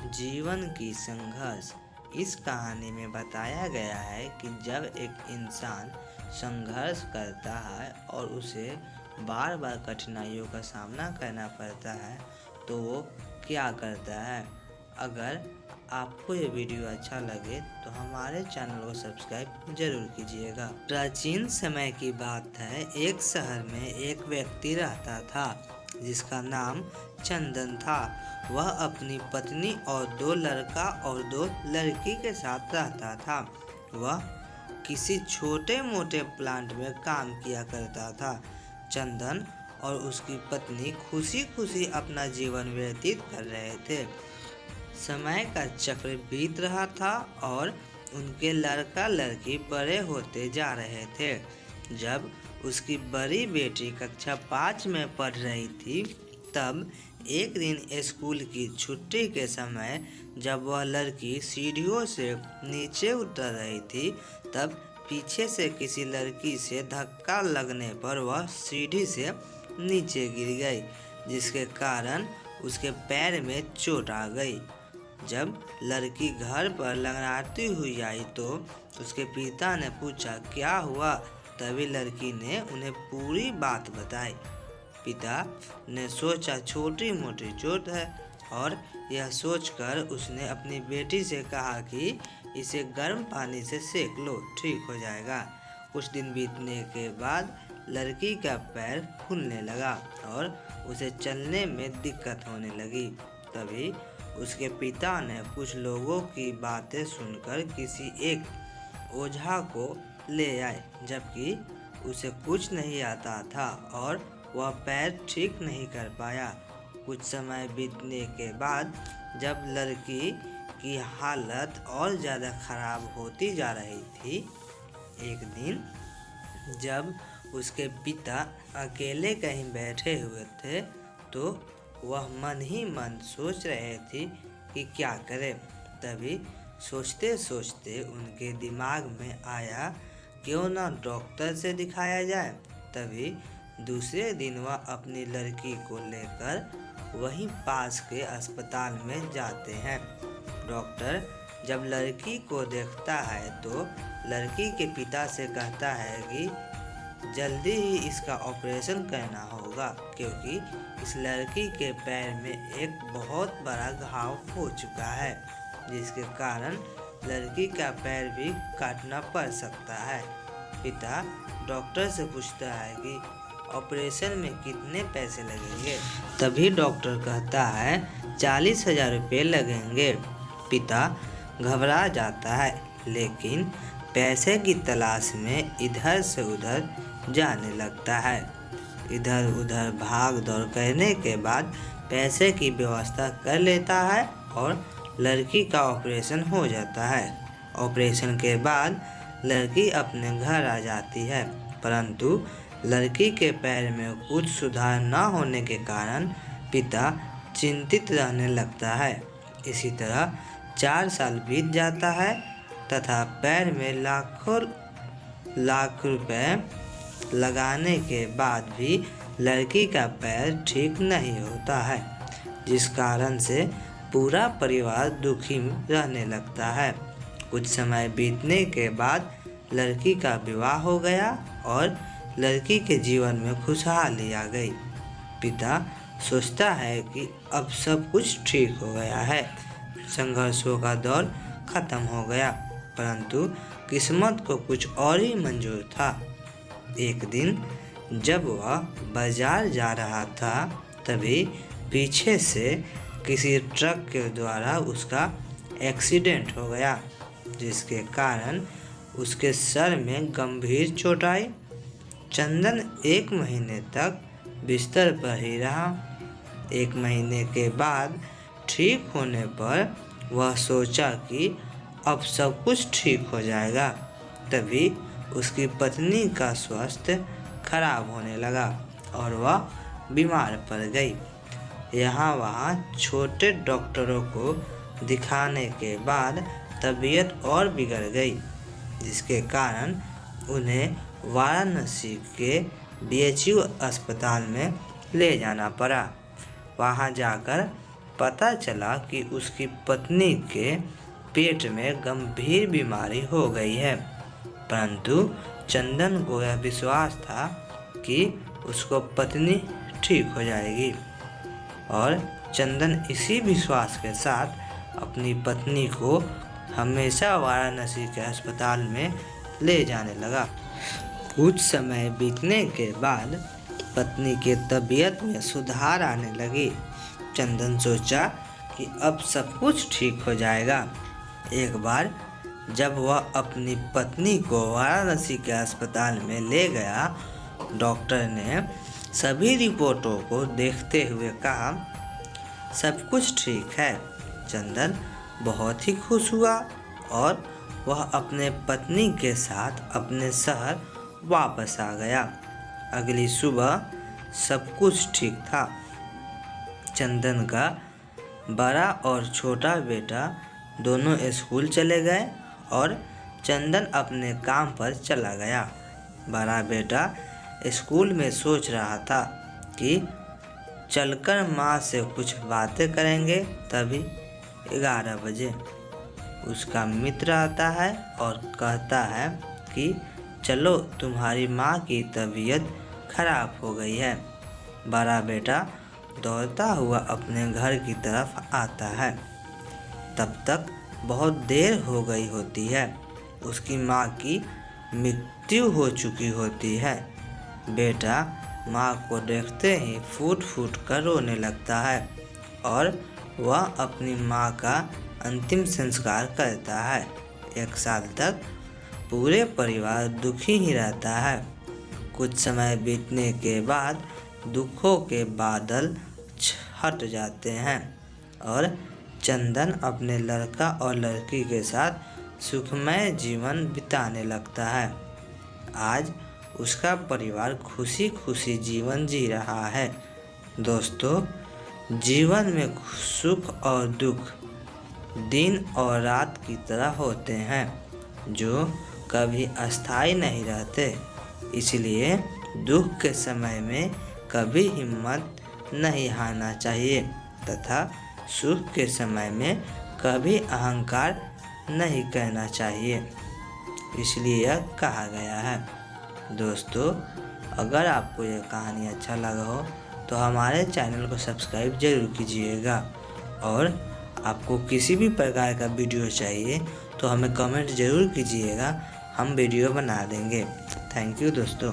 जीवन की संघर्ष। इस कहानी में बताया गया है कि जब एक इंसान संघर्ष करता है और उसे बार बार कठिनाइयों का सामना करना पड़ता है तो वो क्या करता है। अगर आपको ये वीडियो अच्छा लगे तो हमारे चैनल को सब्सक्राइब जरूर कीजिएगा। प्राचीन समय की बात है, एक शहर में एक व्यक्ति रहता था जिसका नाम चंदन था। वह अपनी पत्नी और 2 लड़का और 2 लड़की के साथ रहता था। वह किसी छोटे मोटे प्लांट में काम किया करता था। चंदन और उसकी पत्नी खुशी खुशी अपना जीवन व्यतीत कर रहे थे। समय का चक्र बीत रहा था और उनके लड़का लड़की बड़े होते जा रहे थे। जब उसकी बड़ी बेटी कक्षा 5 में पढ़ रही थी तब एक दिन स्कूल की छुट्टी के समय जब वह लड़की सीढ़ियों से नीचे उतर रही थी तब पीछे से किसी लड़की से धक्का लगने पर वह सीढ़ी से नीचे गिर गई, जिसके कारण उसके पैर में चोट आ गई। जब लड़की घर पर लंगड़ाती हुई आई तो उसके पिता ने पूछा क्या हुआ। तभी लड़की ने उन्हें पूरी बात बताई। पिता ने सोचा छोटी मोटी चोट है और यह सोचकर उसने अपनी बेटी से कहा कि इसे गर्म पानी से सेक लो, ठीक हो जाएगा। कुछ दिन बीतने के बाद लड़की का पैर फूलने लगा और उसे चलने में दिक्कत होने लगी। तभी उसके पिता ने कुछ लोगों की बातें सुनकर किसी एक ओझा को ले आए, जबकि उसे कुछ नहीं आता था और वह पैर ठीक नहीं कर पाया। कुछ समय बीतने के बाद जब लड़की की हालत और ज़्यादा खराब होती जा रही थी, एक दिन जब उसके पिता अकेले कहीं बैठे हुए थे तो वह मन ही मन सोच रहे थे कि क्या करें। तभी सोचते सोचते उनके दिमाग में आया क्यों ना डॉक्टर से दिखाया जाए। तभी दूसरे दिन वह अपनी लड़की को लेकर वहीं पास के अस्पताल में जाते हैं। डॉक्टर जब लड़की को देखता है तो लड़की के पिता से कहता है कि जल्दी ही इसका ऑपरेशन करना होगा, क्योंकि इस लड़की के पैर में एक बहुत बड़ा घाव हो चुका है, जिसके कारण लड़की का पैर भी काटना पड़ सकता है। पिता डॉक्टर से पूछता है कि ऑपरेशन में कितने पैसे लगेंगे। तभी डॉक्टर कहता है 40,000 रुपये लगेंगे। पिता घबरा जाता है, लेकिन पैसे की तलाश में इधर से उधर जाने लगता है। इधर उधर भाग दौड़ करने के बाद पैसे की व्यवस्था कर लेता है और लड़की का ऑपरेशन हो जाता है। ऑपरेशन के बाद लड़की अपने घर आ जाती है, परंतु लड़की के पैर में कुछ सुधार न होने के कारण पिता चिंतित रहने लगता है। इसी तरह 4 साल बीत जाता है तथा पैर में लाखों लाख रुपए लगाने के बाद भी लड़की का पैर ठीक नहीं होता है, जिस कारण से पूरा परिवार दुखी रहने लगता है। कुछ समय बीतने के बाद लड़की का विवाह हो गया और लड़की के जीवन में खुशहाली आ गई। पिता सोचता है कि अब सब कुछ ठीक हो गया है, संघर्षों का दौर खत्म हो गया, परंतु किस्मत को कुछ और ही मंजूर था। एक दिन जब वह बाजार जा रहा था तभी पीछे से किसी ट्रक के द्वारा उसका एक्सीडेंट हो गया, जिसके कारण उसके सर में गंभीर चोट आई। चंदन 1 महीने तक बिस्तर पर ही रहा। 1 महीने के बाद ठीक होने पर वह सोचा कि अब सब कुछ ठीक हो जाएगा। तभी उसकी पत्नी का स्वास्थ्य खराब होने लगा और वह बीमार पड़ गई। यहाँ वहाँ छोटे डॉक्टरों को दिखाने के बाद तबीयत और बिगड़ गई, जिसके कारण उन्हें वाराणसी के BHU अस्पताल में ले जाना पड़ा। वहाँ जाकर पता चला कि उसकी पत्नी के पेट में गंभीर बीमारी हो गई है, परंतु चंदन को यह विश्वास था कि उसको पत्नी ठीक हो जाएगी और चंदन इसी विश्वास के साथ अपनी पत्नी को हमेशा वाराणसी के अस्पताल में ले जाने लगा। कुछ समय बीतने के बाद पत्नी के तबीयत में सुधार आने लगी। चंदन सोचा कि अब सब कुछ ठीक हो जाएगा। एक बार जब वह अपनी पत्नी को वाराणसी के अस्पताल में ले गया, डॉक्टर ने सभी रिपोर्टों को देखते हुए कहा, सब कुछ ठीक है। चंदन बहुत ही खुश हुआ और वह अपने पत्नी के साथ अपने शहर वापस आ गया। अगली सुबह सब कुछ ठीक था। चंदन का बड़ा और छोटा बेटा दोनों स्कूल चले गए और चंदन अपने काम पर चला गया। बड़ा बेटा स्कूल में सोच रहा था कि चलकर माँ से कुछ बातें करेंगे। तभी 11 बजे उसका मित्र आता है और कहता है कि चलो, तुम्हारी माँ की तबीयत खराब हो गई है। बड़ा बेटा दौड़ता हुआ अपने घर की तरफ आता है। तब तक बहुत देर हो गई होती है। उसकी माँ की मृत्यु हो चुकी होती है। बेटा माँ को देखते ही फूट फूट कर रोने लगता है और वह अपनी माँ का अंतिम संस्कार करता है। 1 साल तक पूरे परिवार दुखी ही रहता है। कुछ समय बीतने के बाद दुखों के बादल छट जाते हैं और चंदन अपने लड़का और लड़की के साथ सुखमय जीवन बिताने लगता है। आज उसका परिवार खुशी खुशी जीवन जी रहा है। दोस्तों, जीवन में सुख और दुख दिन और रात की तरह होते हैं, जो कभी अस्थायी नहीं रहते। इसलिए दुख के समय में कभी हिम्मत नहीं हारना चाहिए तथा सुख के समय में कभी अहंकार नहीं करना चाहिए। इसलिए यह कहा गया है। दोस्तों, अगर आपको यह कहानी अच्छा लगा हो तो हमारे चैनल को सब्सक्राइब जरूर कीजिएगा और आपको किसी भी प्रकार का वीडियो चाहिए तो हमें कमेंट ज़रूर कीजिएगा, हम वीडियो बना देंगे। थैंक यू दोस्तों।